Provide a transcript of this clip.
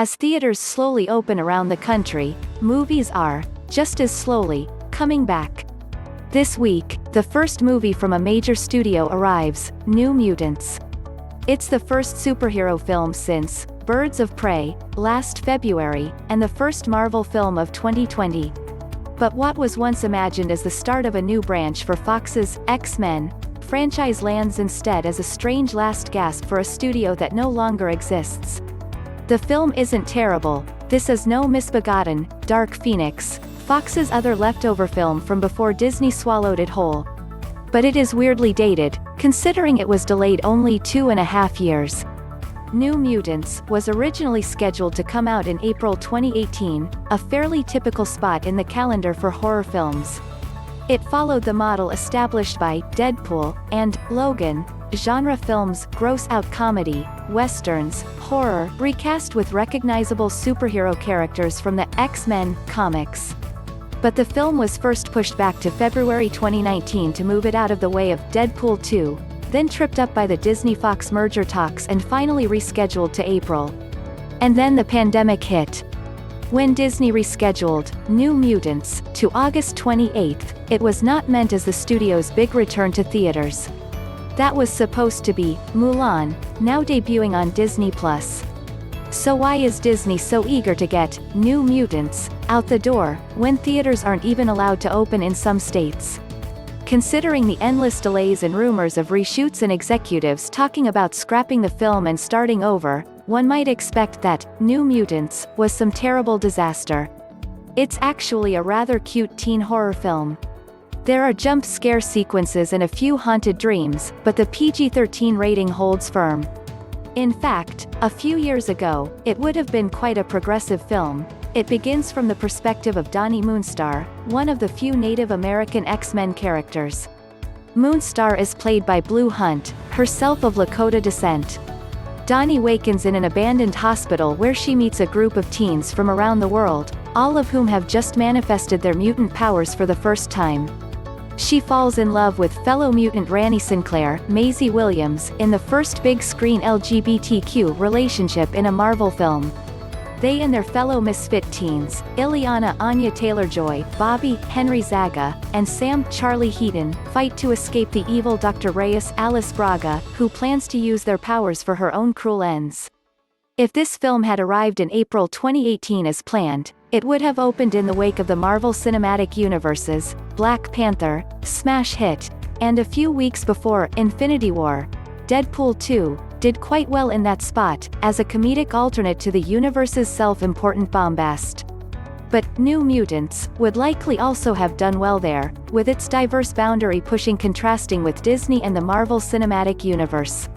As theaters slowly open around the country, movies are, just as slowly, coming back. This week, the first movie from a major studio arrives, New Mutants. It's the first superhero film since Birds of Prey, last February, and the first Marvel film of 2020. But what was once imagined as the start of a new branch for Fox's X-Men franchise lands instead as a strange last gasp for a studio that no longer exists. The film isn't terrible. This is no Misbegotten, Dark Phoenix, Fox's other leftover film from before Disney swallowed it whole. But it is weirdly dated, considering it was delayed only 2.5 years. New Mutants was originally scheduled to come out in April 2018, a fairly typical spot in the calendar for horror films. It followed the model established by Deadpool and Logan, genre films, gross-out comedy, westerns, horror, recast with recognizable superhero characters from the X-Men comics. But the film was first pushed back to February 2019 to move it out of the way of Deadpool 2, then tripped up by the Disney-Fox merger talks and finally rescheduled to April. And then the pandemic hit. When Disney rescheduled New Mutants to August 28, it was not meant as the studio's big return to theaters. That was supposed to be Mulan, now debuting on Disney+. So why is Disney so eager to get New Mutants out the door, when theaters aren't even allowed to open in some states? Considering the endless delays and rumors of reshoots and executives talking about scrapping the film and starting over, one might expect that New Mutants was some terrible disaster. It's actually a rather cute teen horror film. There are jump scare sequences and a few haunted dreams, but the PG-13 rating holds firm. In fact, a few years ago, it would have been quite a progressive film. It begins from the perspective of Dani Moonstar, one of the few Native American X-Men characters. Moonstar is played by Blu Hunt, herself of Lakota descent. Dani wakens in an abandoned hospital where she meets a group of teens from around the world, all of whom have just manifested their mutant powers for the first time. She falls in love with fellow mutant Rahne Sinclair, Maisie Williams, in the first big-screen LGBTQ relationship in a Marvel film. They and their fellow misfit teens, Illyana Anya Taylor-Joy, Bobby Henry Zaga, and Sam Charlie Heaton, fight to escape the evil Dr. Reyes Alice Braga, who plans to use their powers for her own cruel ends. If this film had arrived in April 2018 as planned, it would have opened in the wake of the Marvel Cinematic Universe's Black Panther smash hit, and a few weeks before Infinity War, Deadpool 2 did quite well in that spot, as a comedic alternate to the universe's self-important bombast. But New Mutants would likely also have done well there, with its diverse boundary pushing contrasting with Disney and the Marvel Cinematic Universe.